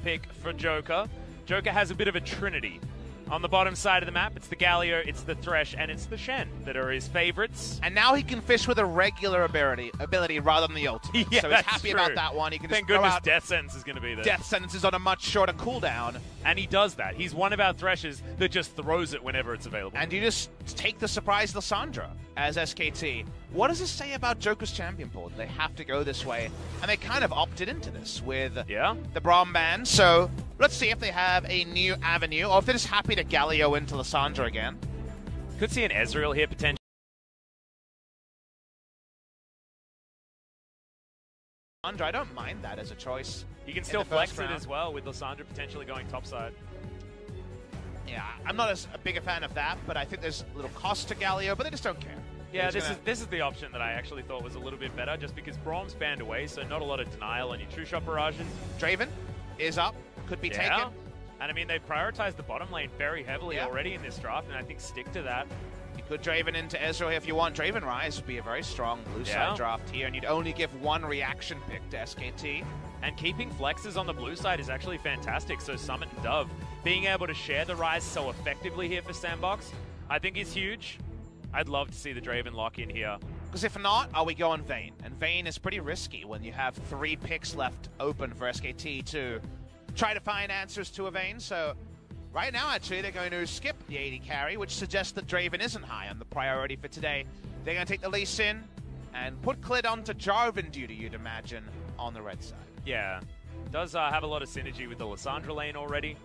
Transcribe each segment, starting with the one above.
pick for Joker. Joker has a bit of a trinity. On the bottom side of the map, it's the Galio, it's the Thresh, and it's the Shen that are his favorites. And now he can fish with a regular ability rather than the ultimate. Yeah, so he's happy about that one. He can Thank just goodness throw out Death Sentence is going to be there. Death Sentences on a much shorter cooldown. And he does that. He's one of our Threshers that just throws it whenever it's available. And you just take the surprise Lissandra as SKT. What does this say about Joker's champion pool? They have to go this way. And they kind of opted into this with the Braum ban. So let's see if they have a new avenue, or if they're just happy to Galio into Lissandra again. Could see an Ezreal here potentially. I don't mind that as a choice. You can still flex it as well with Lissandra potentially going topside. Yeah, I'm not as big a fan of that, but I think there's a little cost to Galio, but they just don't care. Yeah, this is the option that I actually thought was a little bit better, just because Braum's banned away, so not a lot of denial on your true shot barrages. Draven is up, could be taken. And I mean, they've prioritized the bottom lane very heavily already in this draft, and I think stick to that. You could Draven into Ezreal if you want. Draven Rise would be a very strong blue side draft here, and you'd only give one reaction pick to SKT. And keeping flexes on the blue side is actually fantastic, so Summit and Dove being able to share the Rise so effectively here for SandBox, I think is huge. I'd love to see the Draven lock in here. Because if not, we go on Vayne. And Vayne is pretty risky when you have 3 picks left open for SKT to try to find answers to a Vayne. So right now, actually, they're going to skip the 80 carry, which suggests that Draven isn't high on the priority for today. They're going to take the Lee Sin and put Clid onto Jarvan duty, you'd imagine, on the red side. Yeah, does have a lot of synergy with the Lissandra lane already.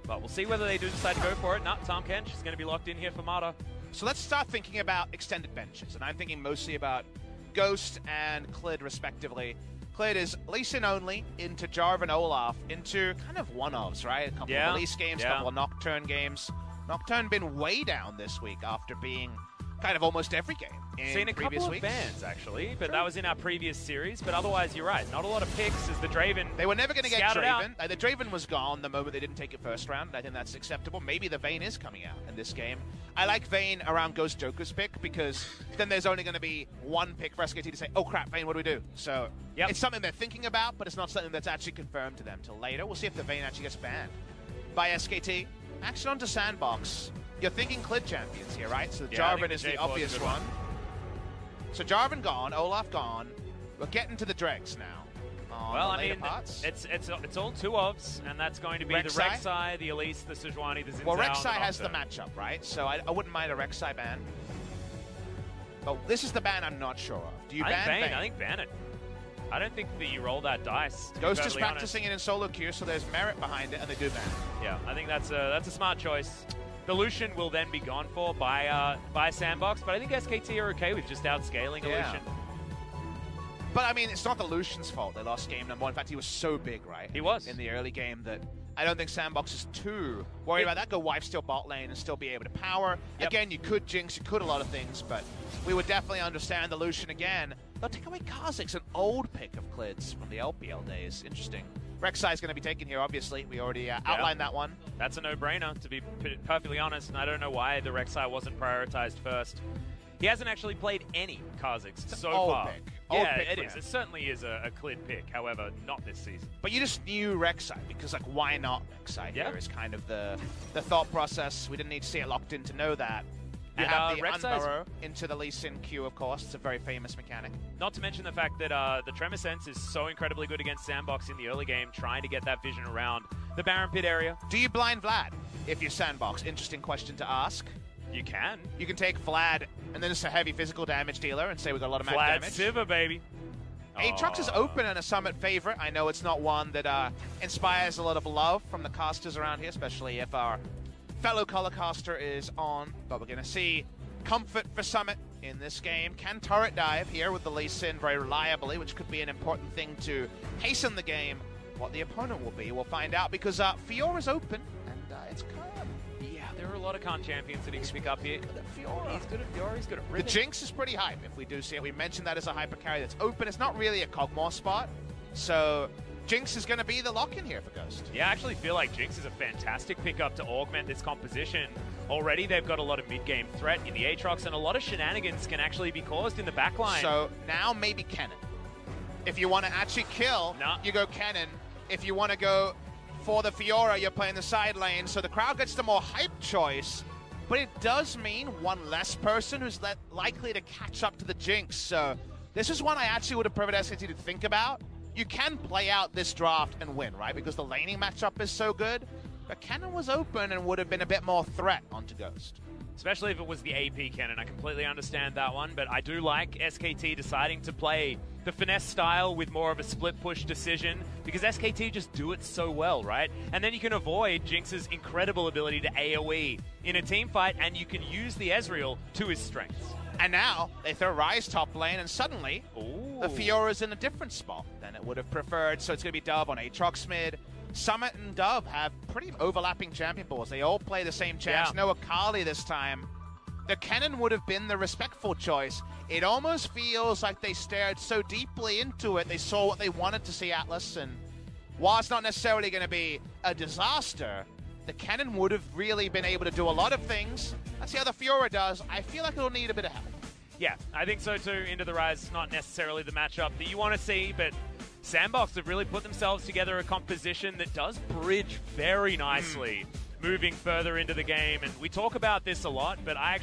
But we'll see whether they do decide to go for it. No, Tahm Kench is going to be locked in here for Mata. So let's start thinking about extended benches, and I'm thinking mostly about Ghost and Clid, respectively. Clid is Lee Sin only, into Jarvan Olaf, into kind of one-ofs, right? A couple of release games, a couple of Nocturne games. Nocturne been way down this week after being kind of almost every game in Seen a previous couple weeks. of bans, actually, but that was in our previous series. But otherwise, you're right. Not a lot of picks as the Draven. They were never going to get Draven. The Draven was gone the moment they didn't take it first round, and I think that's acceptable. Maybe the Vayne is coming out in this game. I like Vayne around Ghost Joker's pick, because then there's only going to be one pick for SKT to say, oh crap, Vayne, what do we do? So it's something they're thinking about, but it's not something that's actually confirmed to them till later. We'll see if the Vayne actually gets banned by SKT. Action onto SandBox. You're thinking Clid champions here, right? So Jarvan is the obvious one. So Jarvan gone, Olaf gone. We're getting to the dregs now. Well, I mean, it's all 2-ofs, and that's going to be the Rek'Sai, the Elise, the Sejuani, the Xin Zhao. Well, Rek'Sai has the matchup, right? So I wouldn't mind a Rek'Sai ban. But this is the ban I'm not sure of. Do you ban Vayne? I think ban it. I don't think that you roll that dice. Ghost is practicing it in solo queue, so there's merit behind it, and they do ban. Yeah, I think that's a smart choice. The Lucian will then be gone for by SandBox, but I think SKT are okay with just outscaling a Lucian. But I mean, it's not the Lucian's fault they lost game number 1. In fact, he was so big, right? He was. In the early game that I don't think SandBox is too worried about that. Go wipe steal bot lane and still be able to power. Again, you could Jinx, you could a lot of things, but we would definitely understand the Lucian again. They'll take away Kha'Zix, an old pick of Clid's from the LPL days. Interesting. Rek'Sai is going to be taken here, obviously. We already outlined that one. That's a no-brainer, to be perfectly honest, and I don't know why the Rek'Sai wasn't prioritized first. He hasn't actually played any Kha'Zix so far. It is. It certainly is a Clid pick, however, not this season. But you just knew Rek'Sai, because, like, why not Rek'Sai here is kind of the thought process. We didn't need to see it locked in to know that. You have the Unburrow into the Lee Sin Q, of course. It's a very famous mechanic. Not to mention the fact that the Tremor Sense is so incredibly good against SandBox in the early game, trying to get that vision around the Baron Pit area. Do you blind Vlad if you're SandBox? Interesting question to ask. You can. You can take Vlad and then just a heavy physical damage dealer and say we've got a lot of mag damage. Vlad Siva, baby. Aatrox is open and a Summit favorite. I know it's not one that inspires a lot of love from the casters around here, especially if our fellow color caster is on, but we're going to see comfort for Summit in this game. Can turret dive here with the Lee Sin very reliably, which could be an important thing to hasten the game. What the opponent will be, we'll find out, because Fiora's open, and it's Khan. Yeah, there are a lot of Khan champions that he can pick up here. Fiora. He's good at Fiora, he's good at Riven. The Jinx is pretty hype if we do see it. We mentioned that as a hyper carry that's open. It's not really a Kog'Maw spot, so Jinx is going to be the lock-in here for Ghost. Yeah, I actually feel like Jinx is a fantastic pickup to augment this composition. Already they've got a lot of mid-game threat in the Aatrox, and a lot of shenanigans can actually be caused in the backline. So now maybe Kennen. If you want to actually kill, you go Kennen If you want to go for the Fiora, you're playing the side lane, so the crowd gets the more hype choice, but it does mean one less person who's likely to catch up to the Jinx. So this is one I actually would have preferred SKT to think about. You can play out this draft and win, right? Because the laning matchup is so good. But Cannon was open and would have been a bit more threat onto Ghost. Especially if it was the AP Cannon. I completely understand that one, but I do like SKT deciding to play the finesse style with more of a split push decision, because SKT just do it so well, right? And then you can avoid Jinx's incredible ability to AoE in a team fight, and you can use the Ezreal to his strengths. And now they throw Ryze top lane, and suddenly the Fiora's in a different spot than it would have preferred. So it's going to be Dove on Aatrox mid. Summit and Dove have pretty overlapping champion balls. They all play the same champs. Yeah. No Akali this time. The Cannon would have been the respectful choice. It almost feels like they stared so deeply into it, they saw what they wanted to see Atlas, and while it's not necessarily going to be a disaster, the Cannon would have really been able to do a lot of things. Let's see how the Fiora does. I feel like it'll need a bit of help. Yeah, I think so too. Into the Rise, not necessarily the matchup that you want to see, but SandBox have really put themselves together a composition that does bridge very nicely moving further into the game. And we talk about this a lot, but I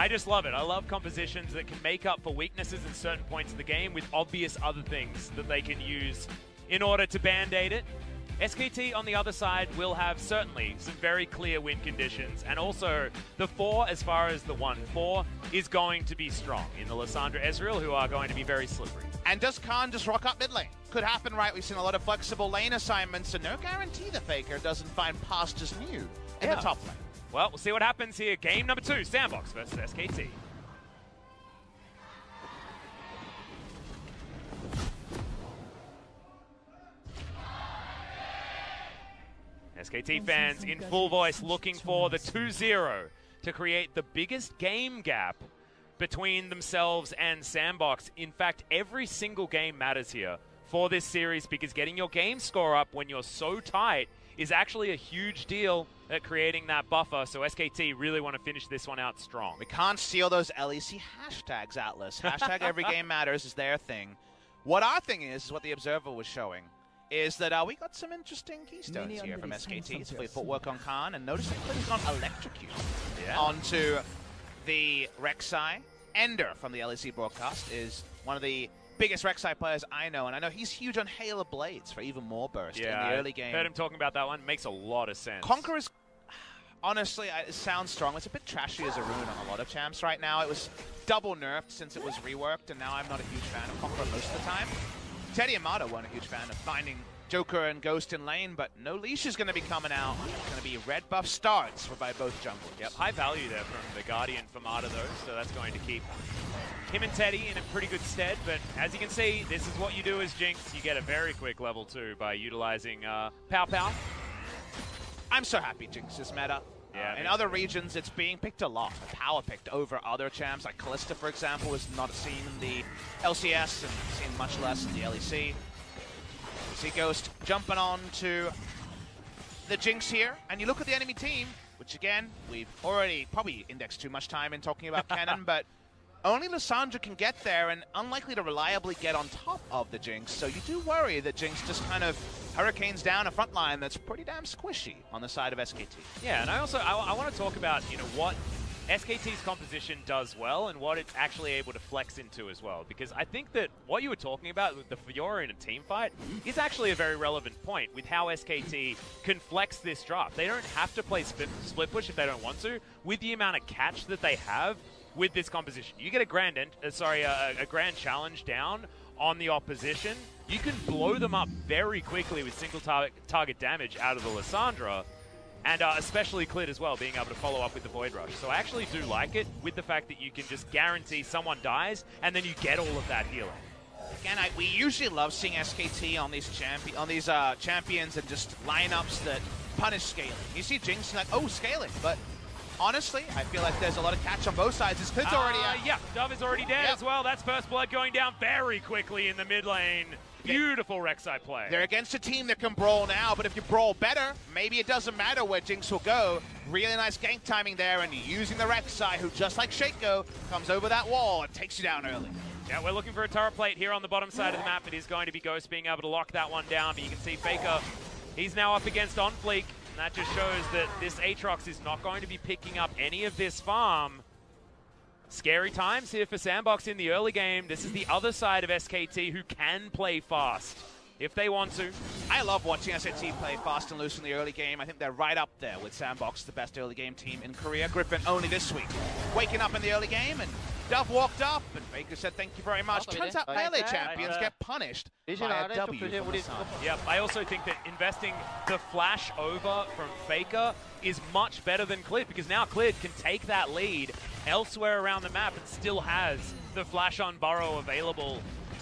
just love it. I love compositions that can make up for weaknesses in certain points of the game with obvious other things that they can use in order to band-aid it. SKT on the other side will have certainly some very clear win conditions, and also the 4 as far as the 1-4 is going to be strong in the Lissandra Ezreal, who are going to be very slippery. And does Khan just rock up mid lane? Could happen, right? We've seen a lot of flexible lane assignments, so no guarantee the Faker doesn't find pastures new in the top lane. Well, we'll see what happens here. Game number 2, SandBox versus SKT. SKT fans in full voice looking for the 2-0 to create the biggest game gap between themselves and SandBox. In fact, every single game matters here for this series, because getting your game score up when you're so tight is actually a huge deal at creating that buffer. So SKT really want to finish this one out strong. We can't steal those LEC hashtags, Atlas. Hashtag every game matters is their thing. What our thing is what the Observer was showing, is that we got some interesting keystones here from SKT. It's fully footwork on Khan, and notice the clip has gone electrocute onto the Rek'Sai. Ender from the LEC broadcast is one of the biggest Rek'Sai players I know, and I know he's huge on Hail of Blades for even more burst in the early game. Heard him talking about that one. Makes a lot of sense. Conqueror's, honestly, it sounds strong. It's a bit trashy as a rune on a lot of champs right now. It was double nerfed since it was reworked, and now I'm not a huge fan of Conqueror most of the time. Teddy and Mata weren't a huge fan of finding Joker and Ghost in lane, but no leash is going to be coming out. It's going to be red buff starts by both junglers. Yep, high value there from the Guardian for Mata though, so that's going to keep him and Teddy in a pretty good stead. But as you can see, this is what you do as Jinx. You get a very quick level 2 by utilizing Pow Pow. I'm so happy Jinx is meta. Yeah, in other regions, it's being picked a lot. Power picked over other champs, like Kalista, for example, is not seen in the LCS and seen much less in the LEC. You see Ghost jumping on to the Jinx here, and you look at the enemy team, which again, we've already probably indexed too much time in talking about Cannon, but only Lissandra can get there and unlikely to reliably get on top of the Jinx, so you do worry that Jinx just kind of hurricanes down a front line that's pretty damn squishy on the side of SKT. Yeah, and I want to talk about, what SKT's composition does well and what it's actually able to flex into as well, because I think that what you were talking about with the Fiora in a team fight is actually a very relevant point with how SKT can flex this draft. They don't have to play split push if they don't want to, with the amount of catch that they have with this composition. You get a grand challenge down on the opposition, you can blow them up very quickly with single target damage out of the Lissandra, and especially Clit as well, being able to follow up with the Void Rush. So I actually do like it, with the fact that you can just guarantee someone dies, and then you get all of that healing. Again, we usually love seeing SKT on these champions and just lineups that punish scaling. You see Jinx and like, oh, scaling, but honestly, I feel like there's a lot of catch on both sides. His Clit's already out. Yeah, Dove is already dead as well. That's first blood going down very quickly in the mid lane. Beautiful Rek'Sai play. They're against a team that can brawl now, but if you brawl better, maybe it doesn't matter where Jinx will go. Really nice gank timing there, and using the Rek'Sai, who just like Shaco, comes over that wall and takes you down early. Yeah, we're looking for a turret plate here on the bottom side of the map. It is going to be Ghost being able to lock that one down, but you can see FAKER, he's now up against OnFleek, and that just shows that this Aatrox is not going to be picking up any of this farm. Scary times here for SandBox in the early game. This is the other side of SKT who can play fast if they want to. I love watching SKT play fast and loose in the early game. I think they're right up there with SandBox, the best early game team in Korea. Griffin only this week waking up in the early game, and Dove walked up, and FAKER said thank you very much. Turns out melee champions get punished by a W from the side. Yep, I also think that investing the flash over from FAKER is much better than Clid, because now Clid can take that lead elsewhere around the map and still has the flash on Burrow available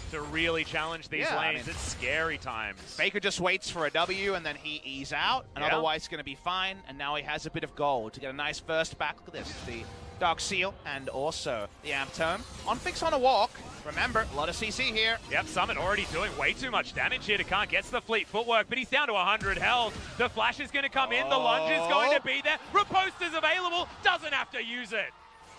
to really challenge these lanes. I mean, it's scary times. FAKER just waits for a W and then he ease out, and otherwise going to be fine. And now he has a bit of gold to get a nice first back. Look at this, the Dark Seal and also the Amp Tome. OnFleek's on a walk. Remember, a lot of CC here. Yep, Summit already doing way too much damage here to Khan. Gets the fleet footwork, but he's down to 100 health. The flash is going to come in. The lunge is going to be there. Riposte is available. Doesn't have to use it.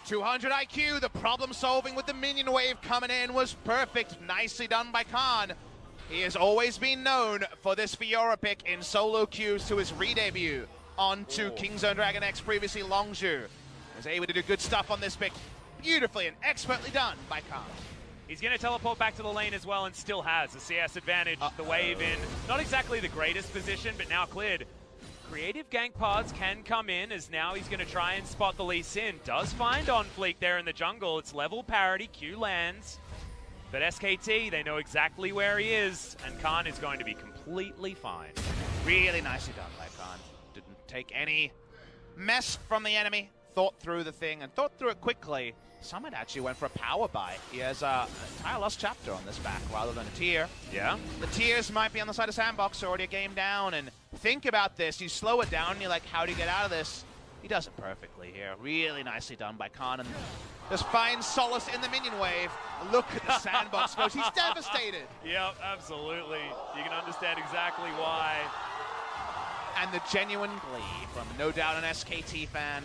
200 IQ, the problem solving with the minion wave coming in was perfect. Nicely done by Khan. He has always been known for this Fiora pick in solo queues to his re-debut onto Kingzone Dragon X, previously Longzhu. Was able to do good stuff on this pick. Beautifully and expertly done by Khan. He's going to teleport back to the lane as well and still has a CS advantage. The wave in not exactly the greatest position, but now cleared. Creative gank pods can come in, as now he's going to try and spot the Lee Sin. Does find OnFleek there in the jungle. It's level parity. Q lands. But SKT, they know exactly where he is, and Khan is going to be completely fine. Really nicely done by Khan. Didn't take any mess from the enemy. Thought through the thing and thought through it quickly. Summit actually went for a power buy. He has an entire lost chapter on this back rather than a tier. Yeah. The tiers might be on the side of SandBox, already a game down. And think about this. You slow it down and you're like, how do you get out of this? He does it perfectly here. Really nicely done by Khan. And just finds solace in the minion wave. Look at the SandBox goes. He's devastated. Yep, absolutely. You can understand exactly why. And the genuine glee from no doubt an SKT fan.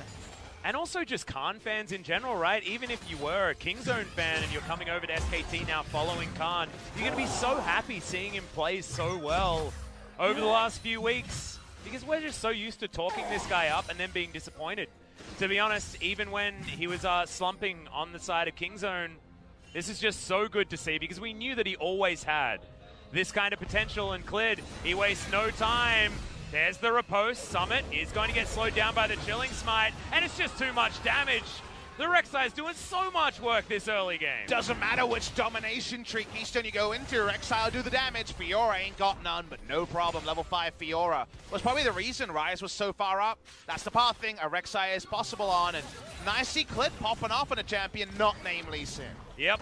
And also just Khan fans in general, right? Even if you were a Kingzone fan and you're coming over to SKT now following Khan, you're going to be so happy seeing him play so well over the last few weeks, because we're just so used to talking this guy up and then being disappointed. To be honest, even when he was slumping on the side of Kingzone, this is just so good to see, because we knew that he always had this kind of potential, and Clid, he wastes no time. There's the riposte. Summit is going to get slowed down by the Chilling Smite, and it's just too much damage. The Rek'Sai is doing so much work this early game. Doesn't matter which domination tree Keystone you go into, Rek'Sai will do the damage. Fiora ain't got none, but no problem. Level 5 Fiora was probably the reason Ryze was so far up. That's the path thing a Rek'Sai is possible on, and nicely Clid popping off on a champion not named Lee Sin. Yep.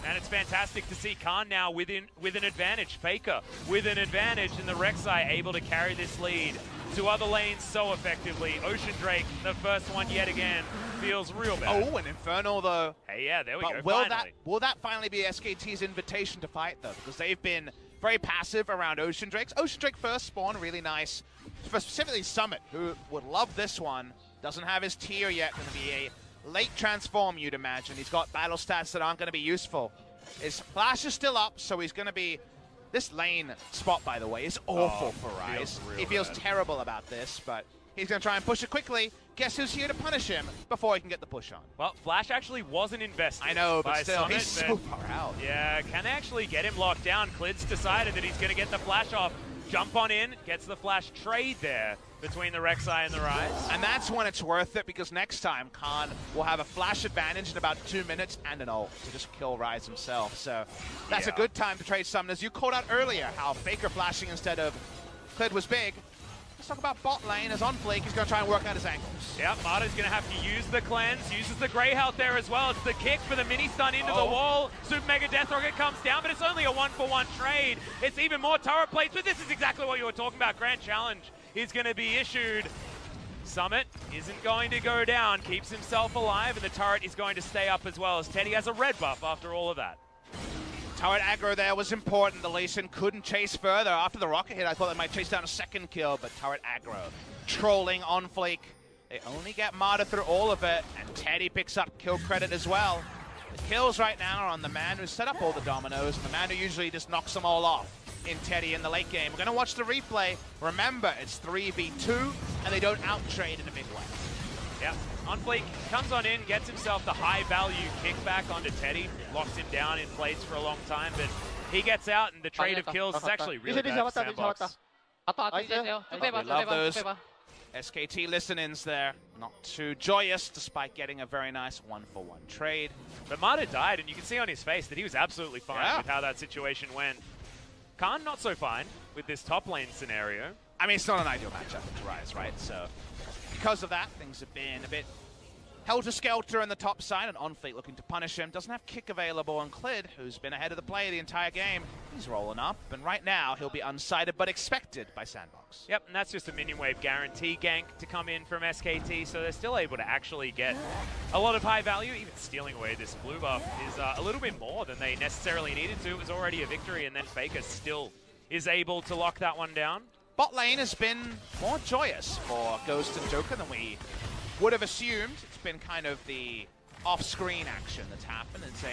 And it's fantastic to see Khan now with an advantage. FAKER with an advantage, and the Rek'Sai able to carry this lead to other lanes so effectively. Ocean Drake, the first one yet again, feels real bad. Oh, an Infernal though. Hey, yeah, there we go. Will that finally be SKT's invitation to fight though? Because they've been very passive around Ocean Drakes. Ocean Drake first spawn, really nice. For specifically Summit, who would love this one. Doesn't have his tier yet. Going to be a late transform, you'd imagine. He's got battle stats that aren't going to be useful. His flash is still up, so he's going to be... This lane spot, by the way, is awful for Ryze. He feels terrible about this, but he's going to try and push it quickly. Guess who's here to punish him before he can get the push on? Well, Flash actually wasn't invested. I know, but still, Summit, he's so far out. Yeah, can they actually get him locked down? Clid's decided that he's going to get the flash off. Jump on in, gets the flash trade there between the Rek'Sai and the Ryze. And that's when it's worth it, because next time Khan will have a flash advantage in about 2 minutes and an ult to just kill Ryze himself. So that's a good time to trade summoners. You called out earlier how FAKER flashing instead of Clid was big. Let's talk about bot lane as OnFleek. He's going to try and work out his angles. Yep, Marta's going to have to use the cleanse, uses the Grey Health there as well. It's the kick for the mini stun into the wall. Super Mega Death Rocket comes down, but it's only a 1-for-1 trade. It's even more turret plates, but this is exactly what you were talking about. Grand Challenge is going to be issued. Summit isn't going to go down, keeps himself alive, and the turret is going to stay up as well, as Teddy has a red buff after all of that. Turret aggro there was important. The Lee Sin couldn't chase further. After the rocket hit, I thought they might chase down a second kill, but turret aggro. Trolling OnFleek. They only get Marta through all of it, and Teddy picks up kill credit as well. The kills right now are on the man who set up all the dominoes, and the man who usually just knocks them all off in Teddy in the late game. We're going to watch the replay. Remember, it's 3v2, and they don't out-trade in a big way. Yeah, Unfleek comes on in, gets himself the high-value kickback onto Teddy, locks him down in plates for a long time, but he gets out, and the trade of kills is actually really bad for SandBox. We love those SKT listen-ins there. Not too joyous, despite getting a very nice one-for-one trade. But Marta died, and you can see on his face that he was absolutely fine with how that situation went. Khan not so fine with this top lane scenario. I mean, it's not an ideal matchup to Rise, right? So because of that, things have been a bit helter-skelter on the top side, and Onfleet looking to punish him. Doesn't have kick available on Clid, who's been ahead of the play the entire game. He's rolling up, and right now he'll be unsighted, but expected by SandBox. Yep, and that's just a minion wave guarantee gank to come in from SKT, so they're still able to actually get a lot of high value. Even stealing away this blue buff is a little bit more than they necessarily needed to. It was already a victory, and then FAKER still is able to lock that one down. Bot lane has been more joyous for Ghost and Joker than we would have assumed. It's been kind of the off-screen action that's happened. It's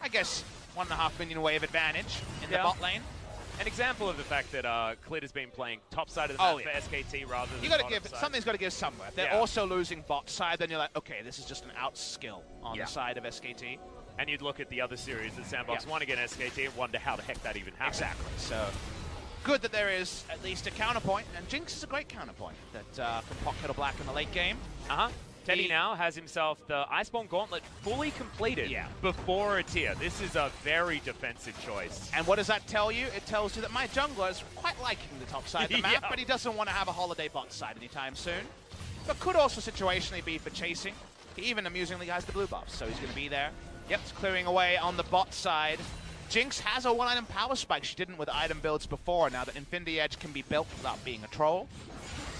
I guess, 1.5 minion wave advantage in the bot lane. An example of the fact that Clid has been playing top side of the map for SKT rather than bottom side. Something's got to give somewhere. If they're also losing bot side, then you're like, okay, this is just an out skill on the side of SKT. And you'd look at the other series that SandBox won against SKT and wonder how the heck that even happened. Exactly. So good that there is at least a counterpoint, and Jinx is a great counterpoint that can pop Kettle Black in the late game. Teddy now has himself the Iceborne Gauntlet fully completed before a tier. This is a very defensive choice. And what does that tell you? It tells you that my jungler is quite liking the top side of the map, but he doesn't want to have a holiday bot side anytime soon. But could also situationally be for chasing. He even amusingly has the blue buff, so he's going to be there. Yep, it's clearing away on the bot side. Jinx has a one-item power spike. She didn't with item builds before, now that Infinity Edge can be built without being a troll.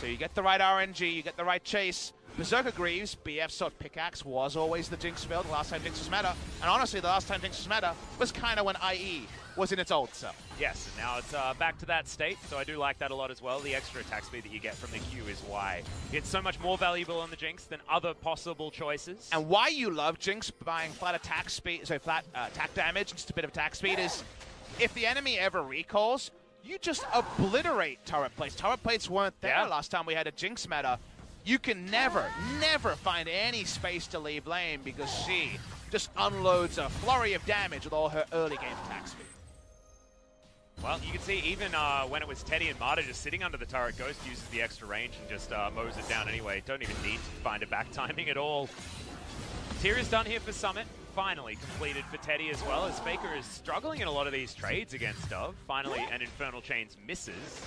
So you get the right RNG, you get the right chase. Berserker Greaves, BF Sword Pickaxe was always the Jinx build the last time Jinx was meta. And honestly, the last time Jinx was meta was kind of when IE was in its old self. Yes, and now it's back to that state, so I do like that a lot as well. The extra attack speed that you get from the Q is why it's so much more valuable on the Jinx than other possible choices. And why you love Jinx buying flat attack speed, so flat attack damage and just a bit of attack speed is if the enemy ever recalls, you just obliterate turret plates. Turret plates weren't there last time we had a Jinx meta. You can never find any space to leave lane because she just unloads a flurry of damage with all her early game attack speed. Well, you can see even when it was Teddy and Marta just sitting under the turret, Ghost uses the extra range and just mows it down anyway. Don't even need to find a back timing at all. Tier is done here for Summit. Finally completed for Teddy as well, as FAKER is struggling in a lot of these trades against Dove. Finally, an Infernal Chains misses.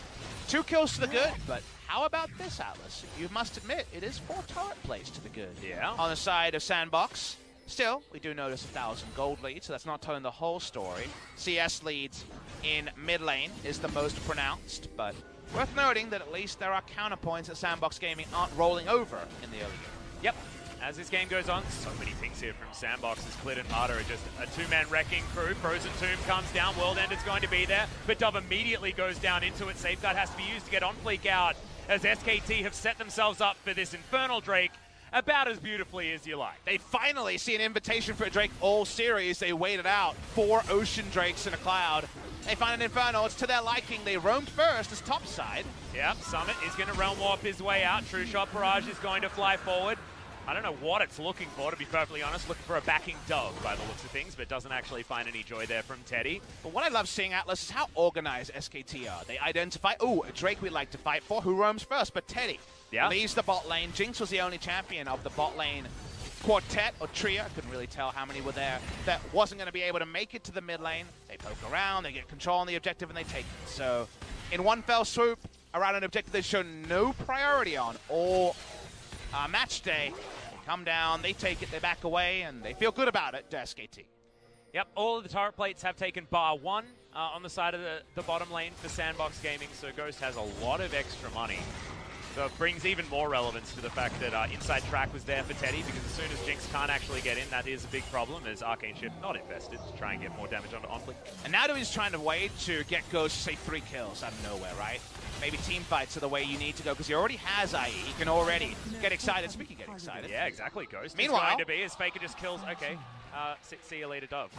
2 kills to the good, but how about this, Atlas? You must admit, it is 4 turret plays to the good. Yeah. On the side of SandBox. Still, we do notice 1,000 gold lead, so that's not telling the whole story. CS leads in mid lane is the most pronounced, but worth noting that at least there are counterpoints that SandBox Gaming aren't rolling over in the early game. Yep. As this game goes on, so many things here from SandBox as Clid and Marta are just a 2-man wrecking crew. Frozen Tomb comes down, World Ender's going to be there, but Dove immediately goes down into it. Safeguard has to be used to get Onfleek out, as SKT have set themselves up for this Infernal Drake about as beautifully as you like. They finally see an invitation for a Drake all series. They waited out 4 Ocean Drakes in a cloud. They find an Infernal. It's to their liking. They roamed first as top side. Yep, Summit is going to Realm Warp his way out. True Shot Barrage is going to fly forward. I don't know what it's looking for, to be perfectly honest. Looking for a backing Dove by the looks of things, but doesn't actually find any joy there from Teddy. But what I love seeing, Atlas, is how organized SKT are. They identify, ooh, a Drake we'd like to fight for. Who roams first? But Teddy leaves the bot lane. Jinx was the only champion of the bot lane quartet or trio. I couldn't really tell how many were there. That wasn't going to be able to make it to the mid lane. They poke around, they get control on the objective, and they take it. So in one fell swoop, around an objective they've shown no priority on all match day. Come down, they take it, they back away, and they feel good about it to SKT. Yep, all of the turret plates have taken bar 1 on the side of the bottom lane for SandBox Gaming, so Ghost has a lot of extra money. So it brings even more relevance to the fact that Inside Track was there for Teddy, because as soon as Jinx can't actually get in, that is a big problem, as Arcane Shift not invested to try and get more damage onto Onfleek. And now he's trying to wait to get Ghost, say, 3 kills out of nowhere, right? Maybe team fights are the way you need to go, because he already has IE. He can already get excited. Speaking of getting excited. Yeah, exactly. Ghost Meanwhile, is going to be, as FAKER just kills. Okay, See you later, Dove.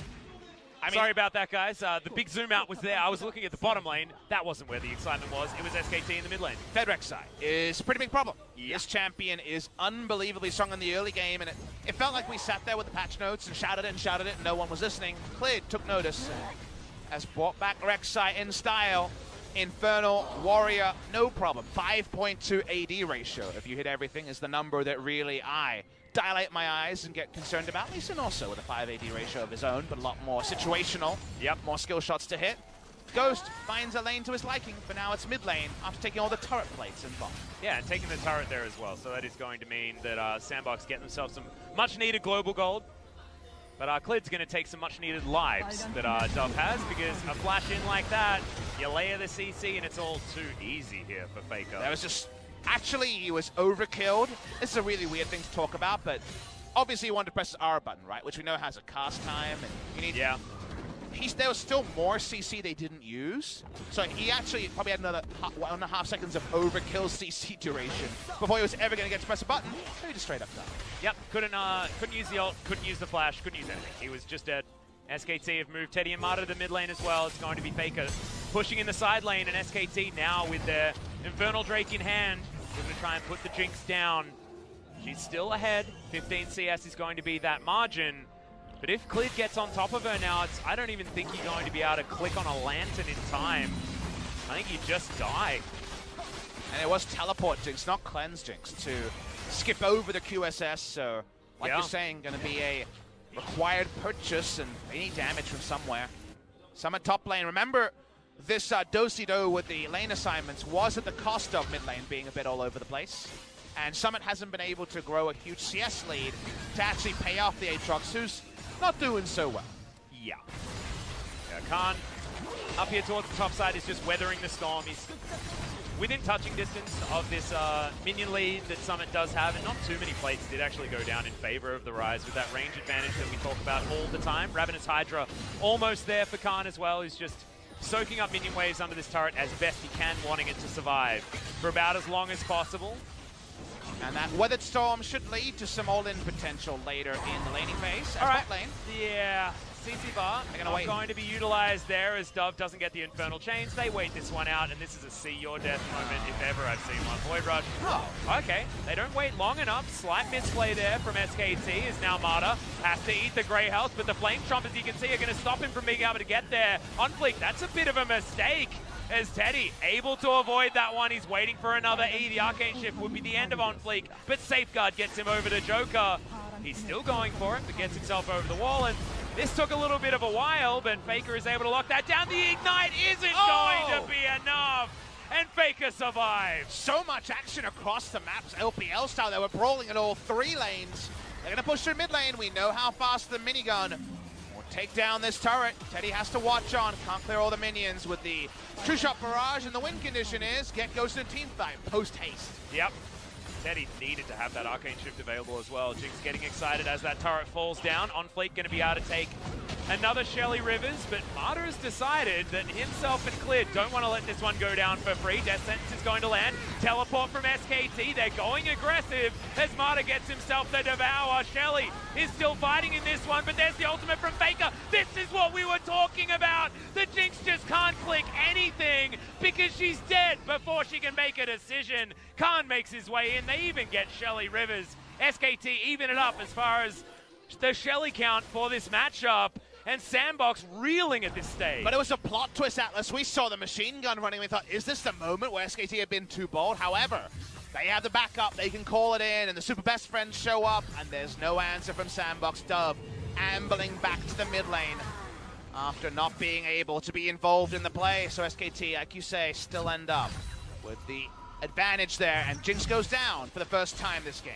Sorry about that, guys. The big zoom out was there. I was looking at the bottom lane. That wasn't where the excitement was. It was SKT in the mid lane. TRtrebuC is a pretty big problem. Yep. This champion is unbelievably strong in the early game, and it felt like we sat there with the patch notes and shouted it, and no one was listening. Cleared, took notice, has brought back Rek'Sai in style. Infernal Warrior, no problem. 5.2 AD ratio, if you hit everything, is the number that really I dilate my eyes and get concerned about. Lee Sin also with a 5 AD ratio of his own, but a lot more situational. Yep. More skill shots to hit. Ghost finds a lane to his liking, but now it's mid lane after taking all the turret plates and bot. Yeah, and taking the turret there as well. So that is going to mean that SandBox get themselves some much-needed global gold. But Clid's going to take some much-needed lives that Dove has, because a flash in like that, you layer the CC, and it's all too easy here for FAKER. That was just... Actually, he was overkilled. This is a really weird thing to talk about, but obviously you wanted to press the R button, right? Which we know has a cast time, and you need... Yeah. There was still more CC they didn't use, so he actually probably had another 1.5 seconds of overkill CC duration before he was ever going to get to press a button, so he just straight up died. Yep, couldn't use the ult, couldn't use the flash, couldn't use anything. He was just dead. SKT have moved Teddy and Mata to the mid lane as well. It's going to be FAKER pushing in the side lane, and SKT now with their Infernal Drake in hand, they're going to try and put the Jinx down. She's still ahead. 15 CS is going to be that margin. But if Clid gets on top of her now, I don't even think you're going to be able to click on a lantern in time. I think you just die. And it was teleport Jinx, not cleanse Jinx, to skip over the QSS. So, like you're saying, going to be a required purchase, and they need damage from somewhere. Summit top lane. Remember, this do-si-do with the lane assignments was at the cost of mid lane being a bit all over the place. And Summit hasn't been able to grow a huge CS lead to actually pay off the Aatrox, who's not doing so well. Yeah. Khan up here towards the top side is just weathering the storm. He's within touching distance of this minion lead that Summit does have, and not too many plates did actually go down in favor of the Rise with that range advantage that we talk about all the time. Ravenous Hydra almost there for Khan as well, who's just soaking up minion waves under this turret as best he can, wanting it to survive for about as long as possible. And that Weathered Storm should lead to some all-in potential later in the laning phase. All right. Lane. Yeah. CC bar going to be utilized there as Dove doesn't get the Infernal Chains. They wait this one out, and this is a see your death moment if ever I've seen one. Void Rush. Oh, okay. They don't wait long enough. Slight misplay there from SKT as now Mata has to eat the Grey Health, but the Flame Trump, as you can see, are going to stop him from being able to get there. On Fleek, that's a bit of a mistake. As Teddy able to avoid that one. He's waiting for another E. The Arcane Shift would be the end of On Fleek, but Safeguard gets him over to Joker. He's still going for it, but gets himself over the wall, and this took a little bit of a while, but FAKER is able to lock that down. The Ignite isn't going to be enough, and FAKER survives. So much action across the maps, LPL style. They were brawling in all 3 lanes. They're going to push through mid lane. We know how fast the minigun will take down this turret. Teddy has to watch on. Can't clear all the minions with the True Shot Barrage, and the win condition is get Ghost in a team fight post-haste. Yep. Teddy needed to have that Arcane Shift available as well. Jinx getting excited as that turret falls down. On Fleek going to be able to take another Shelly Rivers, but Mata has decided that himself and Clid don't want to let this one go down for free. Death Sentence is going to land. Teleport from SKT. They're going aggressive as Mata gets himself the Devour. Shelly is still fighting in this one, but there's the ultimate from FAKER. This is what we were talking about. The Jinx just can't click anything because she's dead before she can make a decision. Khan makes his way in. They even get Shelly Rivers. SKT even it up as far as the Shelly count for this matchup. And SandBox reeling at this stage. But it was a plot twist, Atlas. We saw the machine gun running. We thought, is this the moment where SKT had been too bold? However, they have the backup. They can call it in, and the super best friends show up, and there's no answer from SandBox. Dove ambling back to the mid lane after not being able to be involved in the play. So SKT, like you say, still end up with the advantage there, and Jinx goes down for the first time this game.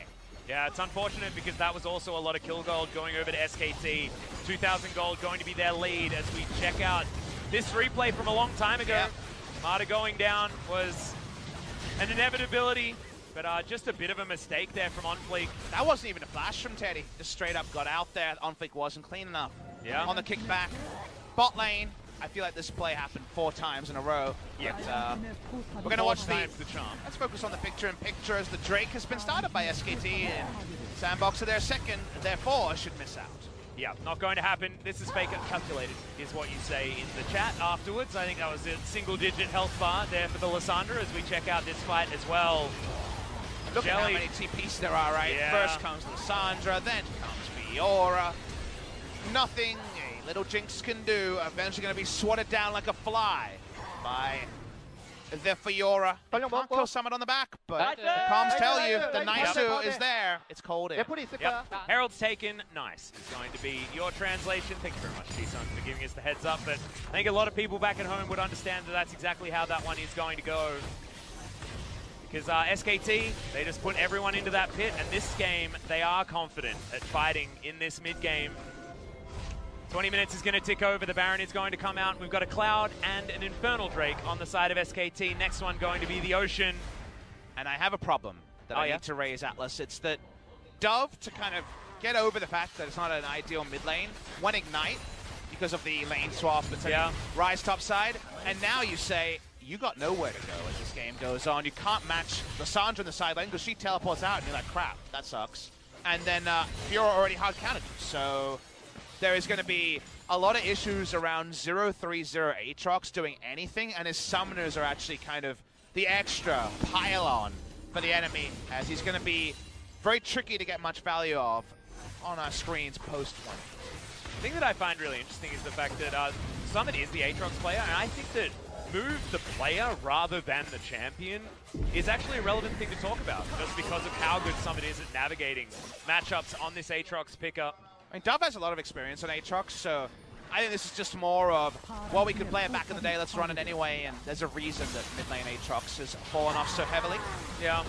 Yeah, it's unfortunate because that was also a lot of kill gold going over to SKT. 2,000 gold going to be their lead as we check out this replay from a long time ago. Yep. Mata going down was an inevitability, but just a bit of a mistake there from On Fleek. That wasn't even a flash from Teddy. Just straight up got out there. On Fleek wasn't clean enough. Yeah. On the kickback. Bot lane. I feel like this play happened 4 times in a row. Yeah. We're going to watch the charm. Let's focus on the picture-in-picture as the Drake has been started by SKT, and SandBox are their second, therefore should miss out. Yeah, not going to happen. This is FAKER calculated, is what you say in the chat afterwards. I think that was a single-digit health bar there for the Lissandra as we check out this fight as well. Look at how many TPs there are, right? Yeah. First comes Lissandra, then comes Fiora. Nothing a little Jinx can do. Eventually going to be swatted down like a fly by the Fiora. Can't kill Summit on the back, but the comms tell you the Naisu is there. It's cold in. Yep. Herald's taken. Nice. It's going to be your translation. Thank you very much, T-Sun, for giving us the heads up. But I think a lot of people back at home would understand that that's exactly how that one is going to go. Because SKT, they just put everyone into that pit, and this game, they are confident at fighting in this mid-game. 20 minutes is going to tick over. The Baron is going to come out. We've got a Cloud and an Infernal Drake on the side of SKT. Next one going to be the Ocean. And I have a problem that I need to raise, Atlas. It's that Dove, to kind of get over the fact that it's not an ideal mid lane, went Ignite because of the lane swap and Rise top side. And now you say, you got nowhere to go as this game goes on. You can't match Lissandra in the side lane because she teleports out and you're like, crap, that sucks. And then Fiora already hard countered you. So there is going to be a lot of issues around 0-3-0 Aatrox doing anything, and his summoners are actually kind of the extra pile-on for the enemy, as he's going to be very tricky to get much value of on our screens post-1. The thing that I find really interesting is the fact that Summit is the Aatrox player, and I think that move the player rather than the champion is actually a relevant thing to talk about, just because of how good Summit is at navigating matchups on this Aatrox pickup. I mean, Dove has a lot of experience on Aatrox, so I think this is just more of, well, we could play it back in the day, let's run it anyway, and there's a reason that mid lane Aatrox has fallen off so heavily. Yeah.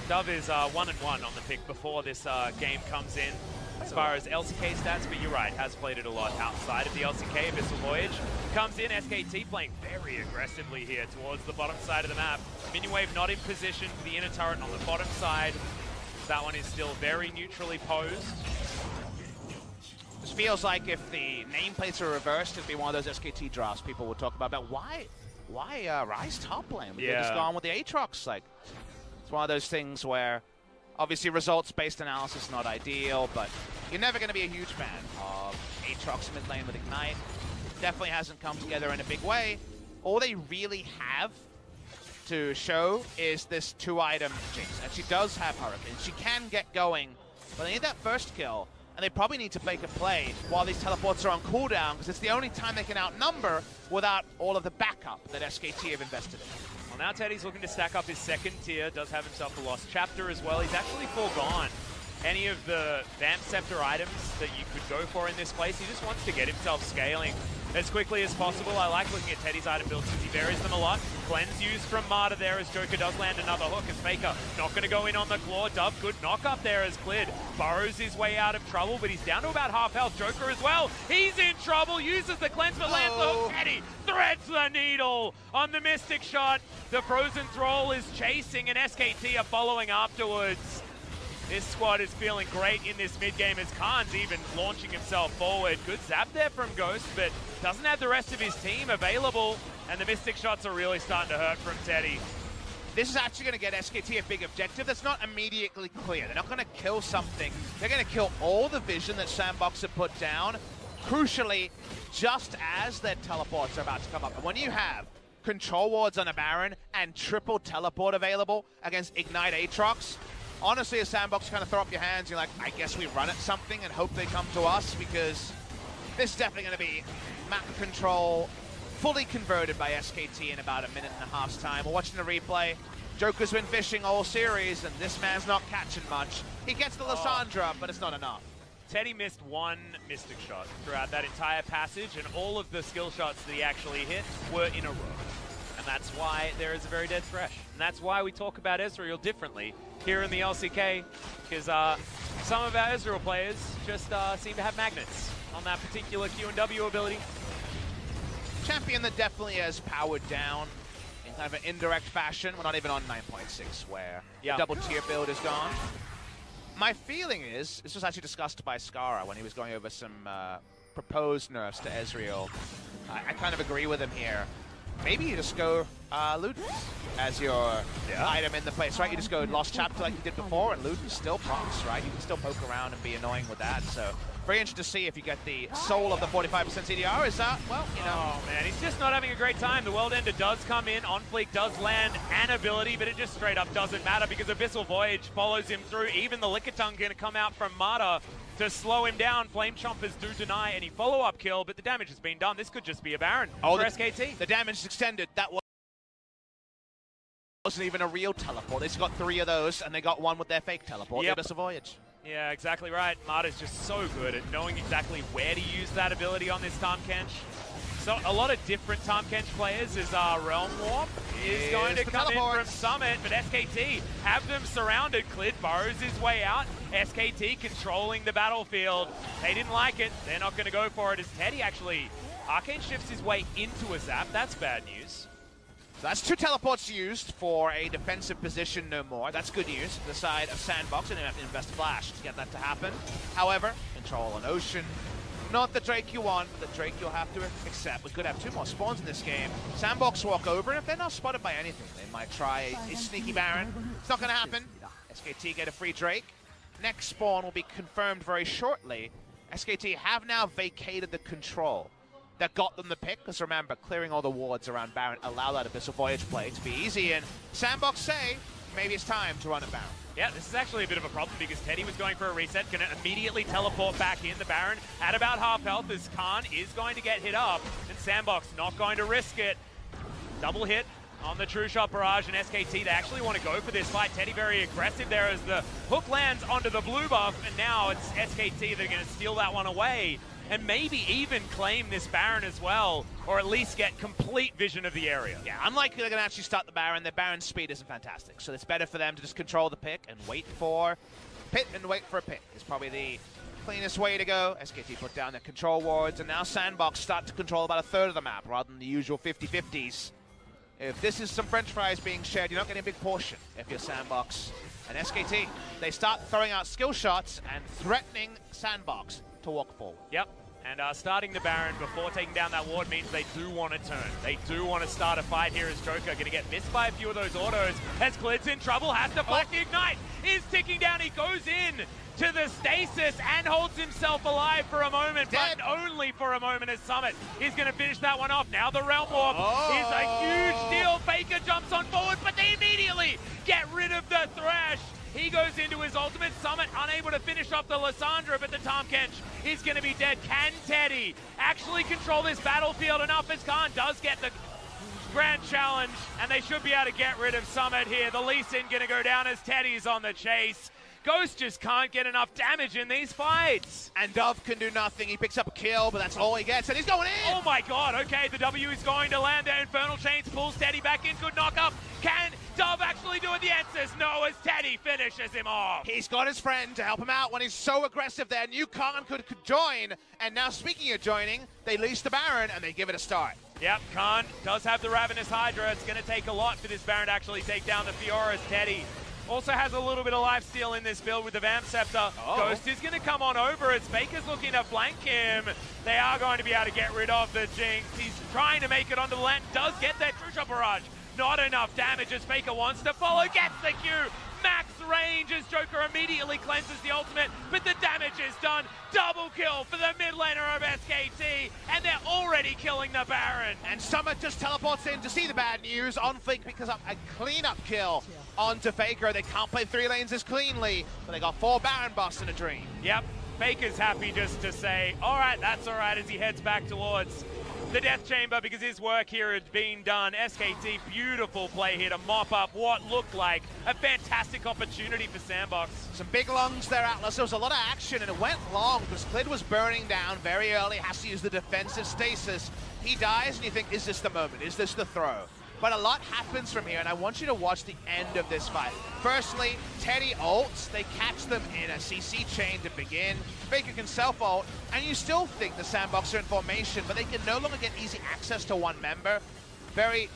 Dove is 1-1 on the pick before this game comes in, as far as LCK stats, but you're right, has played it a lot outside of the LCK. Abyssal Voyage comes in, SKT playing very aggressively here towards the bottom side of the map. Minion Wave not in position for the inner turret on the bottom side. That one is still very neutrally posed. This feels like if the nameplates are reversed, it'd be one of those SKT drafts people would talk about. But why Rise top lane? They just gone with the Aatrox. Like, it's one of those things where obviously results-based analysis is not ideal, but you're never going to be a huge fan of Aatrox mid lane with Ignite. Definitely hasn't come together in a big way. All they really have to show is this 2-item Jinx. And she does have Hurricane. She can get going, but they need that first kill. And they probably need to make a play while these teleports are on cooldown, because it's the only time they can outnumber without all of the backup that SKT have invested in. Well, now Teddy's looking to stack up his second tier, does have himself a Lost Chapter as well. He's actually foregone any of the Vamp Scepter items that you could go for in this place. He just wants to get himself scaling as quickly as possible. I like looking at Teddy's item builds since he varies them a lot. Cleanse used from Marta there as Joker does land another hook, as FAKER not going to go in on the claw. Dove, good knock up there as cleared. Burrows his way out of trouble, but he's down to about half health. Joker as well, he's in trouble, uses the cleanse but lands the hook. Teddy threads the needle on the Mystic Shot. The Frozen Thrall is chasing, and SKT are following afterwards. This squad is feeling great in this mid-game, as Khan's even launching himself forward. Good zap there from Ghost, but doesn't have the rest of his team available, and the Mystic Shots are really starting to hurt from Teddy. This is actually going to get SKT a big objective that's not immediately clear. They're not going to kill something. They're going to kill all the vision that SandBox have put down, crucially, just as their teleports are about to come up. And when you have control wards on a Baron and triple teleport available against Ignite Aatrox, honestly, as SandBox kind of throw up your hands, you're like, I guess we run at something and hope they come to us, because this is definitely going to be map control fully converted by SKT in about 1.5 minutes time. We're watching the replay. Joker's been fishing all series, and this man's not catching much. He gets the Lissandra, but it's not enough. Teddy missed one Mystic Shot throughout that entire passage, and all of the skill shots that he actually hit were in a row. And that's why there is a very dead Thresh. And that's why we talk about Ezreal differently here in the LCK, because some of our Ezreal players just seem to have magnets on that particular Q&W ability. Champion that definitely has powered down in kind of an indirect fashion. We're not even on 9.6 where the double tier build is gone. My feeling is, this was actually discussed by Skara when he was going over some proposed nerfs to Ezreal. I kind of agree with him here. maybe you just go Ludens as your item in the place, right? You just go Lost Chapter like you did before, and Ludens still procs, right? You can still poke around and be annoying with that, so very interested to see if you get the soul of the 45% CDR. Is that, well, you know. Oh, man, he's just not having a great time. The World Ender does come in. On Fleek does land an ability, but it just straight up doesn't matter because Abyssal Voyage follows him through. Even the Lickitung going to come out from Mata to slow him down. Flame Chompers do deny any follow-up kill, but the damage has been done. This could just be a Baron for SKT. The damage is extended. That wasn't even a real teleport. They just got 3 of those, and they got 1 with their fake teleport. Yep. Abyssal Voyage. Yeah, exactly right. Mata's just so good at knowing exactly where to use that ability on this Tahm Kench. So a lot of different Tahm Kench players as Realm Warp is going to come in from Summit, but SKT have them surrounded. Clid burrows his way out. SKT controlling the battlefield. They didn't like it. They're not going to go for it as Teddy actually Arcane shifts his way into a zap. That's bad news. So that's 2 teleports used for a defensive position, no more. That's good news for the side of SandBox, and they have to invest Flash to get that to happen. However, control an Ocean. Not the Drake you want, but the Drake you'll have to accept. We could have 2 more spawns in this game. SandBox walk over, and if they're not spotted by anything, they might try a sneaky Baron. It's not going to happen. SKT get a free Drake. Next spawn will be confirmed very shortly. SKT have now vacated the control that got them the pick, because remember, clearing all the wards around Baron allow that Abyssal Voyage play to be easy, and SandBox say maybe it's time to run a Baron. Yeah, this is actually a bit of a problem because Teddy was going for a reset, going to immediately teleport back in. The Baron at about half health as Khan is going to get hit up, and SandBox not going to risk it. Double hit on the True Shot Barrage, and SKT, they actually want to go for this fight. Teddy very aggressive there as the hook lands onto the blue buff, and now it's SKT that are going to steal that one away and maybe even claim this Baron as well, or at least get complete vision of the area. Yeah, unlikely they're going to actually start the Baron. Their Baron speed isn't fantastic, so it's better for them to just control the pick and wait for pit and wait for a pick. It's probably the cleanest way to go. SKT put down their control wards, and now SandBox start to control about 1/3 of the map rather than the usual 50-50s. If this is some French fries being shared, you're not getting a big portion if you're SandBox. And SKT, they start throwing out skill shots and threatening SandBox to walk forward. Yep, and starting the Baron before taking down that ward means they do want to turn. They do want to start a fight here as Joker going to get missed by a few of those autos. As Clid's in trouble, has to flash the Ignite, is ticking down, he goes in to the stasis and holds himself alive for a moment, but only for a moment as Summit is going to finish that one off. Now the Realm Warp is a huge deal. Faker jumps on forward, but they immediately get rid of the Thresh. He goes into his ultimate. Summit unable to finish off the Lysandra, but the Tahm Kench is going to be dead. Can Teddy actually control this battlefield enough as Khan does get the grand challenge, and they should be able to get rid of Summit here. The Lee Sin going to go down as Teddy's on the chase. Ghost just can't get enough damage in these fights. And Dove can do nothing. He picks up a kill, but that's all he gets, and he's going in! Oh my god, okay, the W is going to land there. Infernal Chains pulls Teddy back in. Good knock up. Can Dove actually do it? The answer's no, as Teddy finishes him off. He's got his friend to help him out when he's so aggressive there. New Khan could join, and now speaking of joining, they lease the Baron, and they give it a start. Yep, Khan does have the Ravenous Hydra. It's going to take a lot for this Baron to actually take down the Fiora's Teddy. Also has a little bit of lifesteal in this build with the Vamp Scepter. Ghost is going to come on over as Faker's looking to flank him. They are going to be able to get rid of the Jinx. He's trying to make it onto the land. Does get that True Shot Barrage. Not enough damage as Faker wants to follow. Gets the Q. Max range as Joker immediately cleanses the ultimate, but the damage is done. Double kill for the mid laner of SKT, and they're already killing the Baron. And Summit just teleports in to see the bad news. On Fleek picks up a cleanup kill onto Faker. They can't play 3 lanes as cleanly, but they got 4 Baron buffs in a dream. Yep, Faker's happy just to say, all right, that's all right, as he heads back towards the Death Chamber because his work here had been done. SKT, beautiful play here to mop up what looked like a fantastic opportunity for SandBox. Some big lungs there, Atlas. There was a lot of action, and it went long because Clid was burning down very early, has to use the defensive stasis. He dies, and you think, is this the moment? Is this the throw? But a lot happens from here, and I want you to watch the end of this fight. Firstly, Teddy ults. They catch them in a CC chain to begin. Faker can self-ult, and you still think the SandBox are in formation, but they can no longer get easy access to one member. Very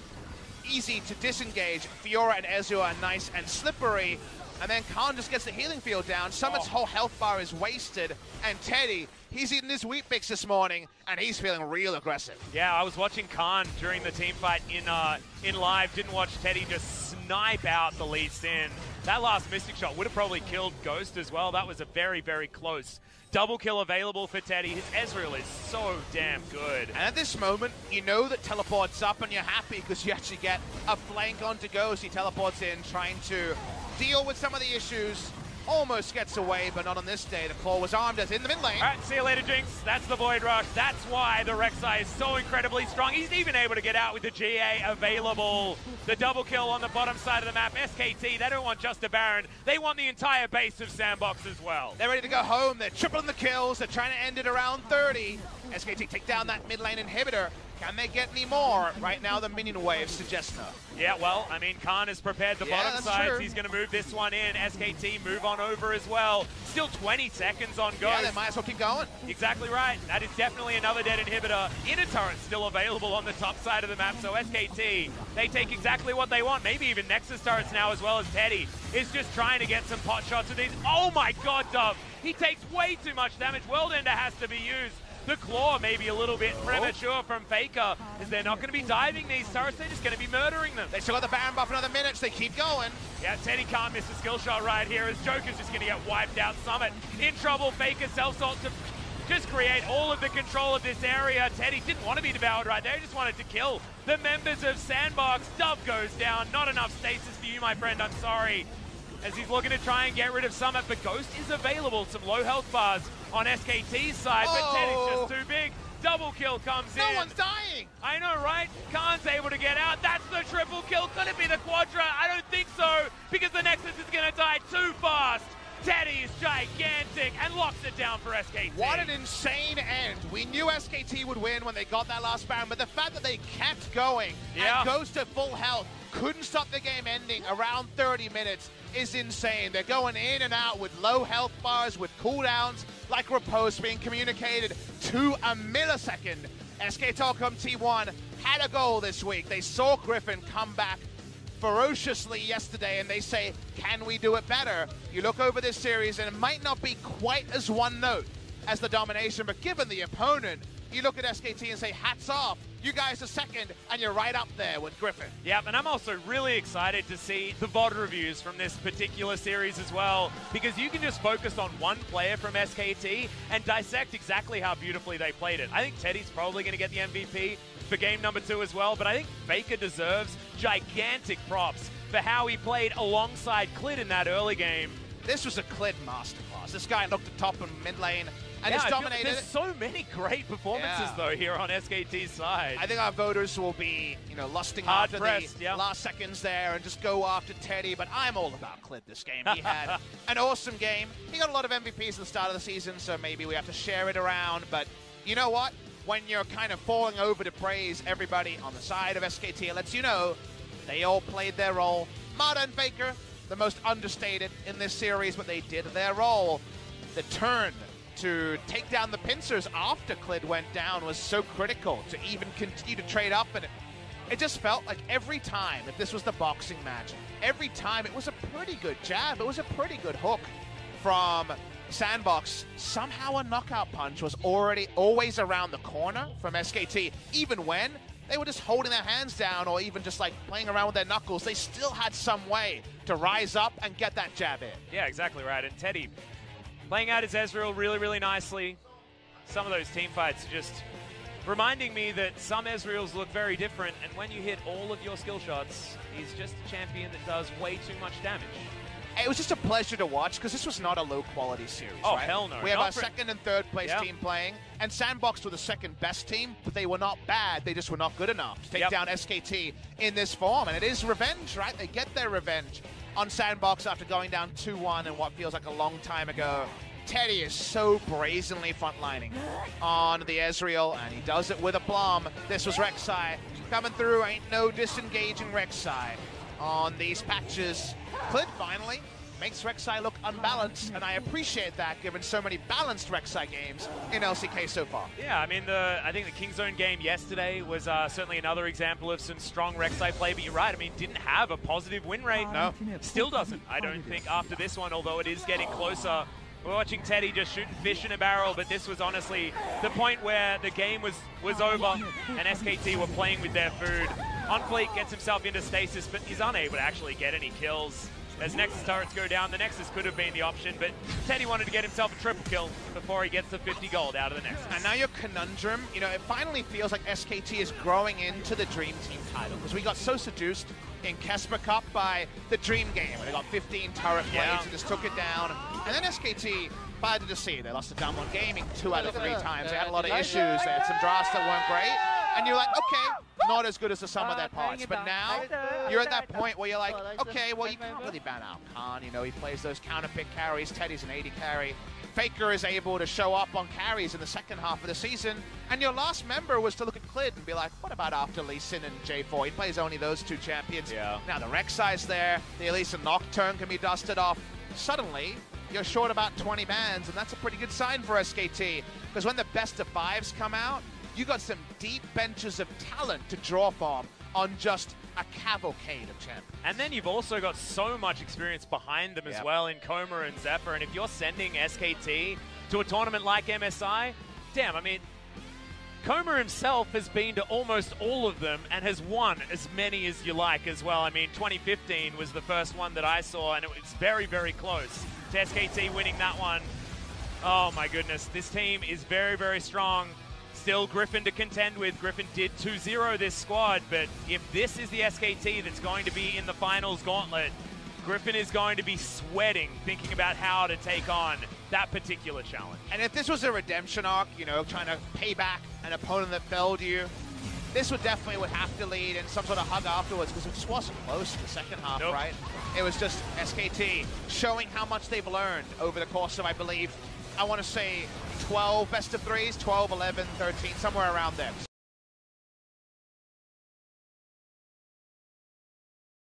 easy to disengage. Fiora and Ezreal are nice and slippery. And then Khan just gets the healing field down. Summit's whole health bar is wasted. And Teddy, he's eaten his wheat bix this morning, and he's feeling real aggressive. Yeah, I was watching Khan during the team fight in live. Didn't watch Teddy just snipe out the Lee Sin. That last Mystic shot would have probably killed Ghost as well. That was a very, very close double kill available for Teddy. His Ezreal is so damn good. And at this moment, you know that teleport's up, and you're happy because you actually get a flank onto Ghost. He teleports in, trying to deal with some of the issues. Almost gets away, but not on this day. The Claw was armed as in the mid lane. All right, see you later, Jinx. That's the Void Rush. That's why the Rek'Sai is so incredibly strong. He's even able to get out with the GA available. The double kill on the bottom side of the map. SKT, they don't want just a Baron. They want the entire base of SandBox as well. They're ready to go home. They're tripling the kills. They're trying to end it around 30. SKT take down that mid lane inhibitor. Can they get any more? Right now, the minion wave suggests no. Yeah, well, I mean, Khan has prepared the bottom sides. True. He's going to move this one in. SKT move on over as well. Still 20 seconds on Ghost. Yeah, they might as well keep going. Exactly right. That is definitely another dead inhibitor. Inner turret still available on the top side of the map, so SKT, they take exactly what they want. Maybe even Nexus turrets now, as well as Teddy is just trying to get some pot shots with these. Oh my god, Dove! He takes way too much damage. World Ender has to be used. The Claw may be a little bit premature from FAKER, as they're not going to be diving these turrets, they're just going to be murdering them. They still got the Baron buff another minute, so they keep going. Yeah, Teddy can't miss a skill shot right here, as Joker's just going to get wiped out. Summit in trouble. FAKER self-salt to just create all of the control of this area. Teddy didn't want to be devoured right there, he just wanted to kill the members of SandBox. Dove goes down, not enough stasis for you, my friend, I'm sorry. As he's looking to try and get rid of Summit, but Ghost is available. Some low health bars on SKT's side, but Teddy's just too big. Double kill comes in. No one's dying. I know, right? Khan's able to get out. That's the triple kill. Could it be the Quadra? I don't think so, because the Nexus is going to die too fast. Teddy is gigantic and locks it down for SKT. What an insane end. We knew SKT would win when they got that last Baron, but the fact that they kept going and Ghost to full health, couldn't stop the game ending around 30 minutes is insane. They're going in and out with low health bars, with cooldowns like riposte being communicated to a millisecond. SK Telecom T1 had a goal this week. They saw Griffin come back ferociously yesterday, and they say, can we do it better? You look over this series, and it might not be quite as one note as the domination, but given the opponent, you look at SKT and say, hats off. You guys are second, and you're right up there with Griffin. Yep, and I'm also really excited to see the VOD reviews from this particular series as well, because you can just focus on one player from SKT and dissect exactly how beautifully they played it. I think Teddy's probably going to get the MVP for game number 2 as well, but I think FAKER deserves gigantic props for how he played alongside Clid in that early game. This was a Clid masterclass. This guy looked at top and mid lane and just dominated. There's so many great performances though here on SKT's side. I think our voters will be, lusting after the last seconds there and just go after Teddy, but I'm all about Clid this game. He had an awesome game. He got a lot of MVPs at the start of the season, so maybe we have to share it around, but you know what? When you're kind of falling over to praise everybody on the side of SKT, it lets you know they all played their role. Mada and FAKER, the most understated in this series, but they did their role. The turn to take down the pincers after Clid went down was so critical to even continue to trade up, and it just felt like every time, if this was the boxing match, every time it was a pretty good jab, it was a pretty good hook from SandBox. Somehow a knockout punch was always around the corner from SKT, even when they were just holding their hands down or even just like playing around with their knuckles. They still had some way to rise up and get that jab in. Yeah, exactly right. And Teddy playing out his Ezreal really, really nicely. Some of those team fights are just reminding me that some Ezreals look very different, and when you hit all of your skill shots, he's just a champion that does way too much damage. It was just a pleasure to watch, because this was not a low-quality series, right? Hell no. We have our second and third place team playing, and SandBox were the second best team, but they were not bad. They just were not good enough to take down SKT in this form, and it is revenge, right? They get their revenge on SandBox after going down 2-1 in what feels like a long time ago. Teddy is so brazenly frontlining on the Ezreal, and he does it with a plum. This was Rek'Sai coming through. Ain't no disengaging Rek'Sai on these patches. Clid finally makes Rek'Sai look unbalanced, and I appreciate that given so many balanced Rek'Sai games in LCK so far. Yeah, I mean, I think the Kingzone game yesterday was certainly another example of some strong Rek'Sai play, but you're right, I mean, didn't have a positive win rate. No. Still doesn't, I don't think, after this one, although it is getting closer. We're watching Teddy just shooting fish in a barrel, but this was honestly the point where the game was over and SKT were playing with their food. OnFleek gets himself into stasis, but he's unable to actually get any kills. As Nexus turrets go down, the Nexus could have been the option, but Teddy wanted to get himself a triple kill before he gets the 50 gold out of the Nexus. And now your conundrum, you know, it finally feels like SKT is growing into the Dream Team title, because we got so seduced in Kesper Cup by the Dream game, where they got 15 turret plays and just took it down. And then SKT, bad to see, they lost to Down 1 Gaming 2 out of 3 times. They had a lot of issues, they had some drafts that weren't great. And you're like, okay, not as good as the sum of their parts. But now, you're at that point where you're like, okay, well, you can't really ban out Khan. You know, he plays those counter pick carries. Teddy's an 80 carry. FAKER is able to show up on carries in the second half of the season. And your last member was to look at Clid and be like, what about after Lee Sin and J4? He plays only those 2 champions. Yeah. Now the Rek'Sai's there. The Elisa Nocturne can be dusted off. Suddenly, you're short about 20 bans, and that's a pretty good sign for SKT. Because when the best of 5s come out, you got some deep benches of talent to draw from on just a cavalcade of champions. And then you've also got so much experience behind them as well in Coma and Zephyr, and if you're sending SKT to a tournament like MSI, damn, I mean, Coma himself has been to almost all of them and has won as many as you like as well. I mean, 2015 was the first one that I saw, and it was very, very close to SKT winning that one. Oh my goodness, this team is very, very strong. Still Griffin to contend with. Griffin did 2-0 this squad, but if this is the SKT that's going to be in the finals gauntlet, Griffin is going to be sweating thinking about how to take on that particular challenge. And if this was a redemption arc, you know, trying to pay back an opponent that failed you, this would have to lead in some sort of hug afterwards, because it just wasn't close in the second half, right? It was just SKT showing how much they've learned over the course of, I believe, I want to say 12 best of 3s, 12, 11, 13, somewhere around there.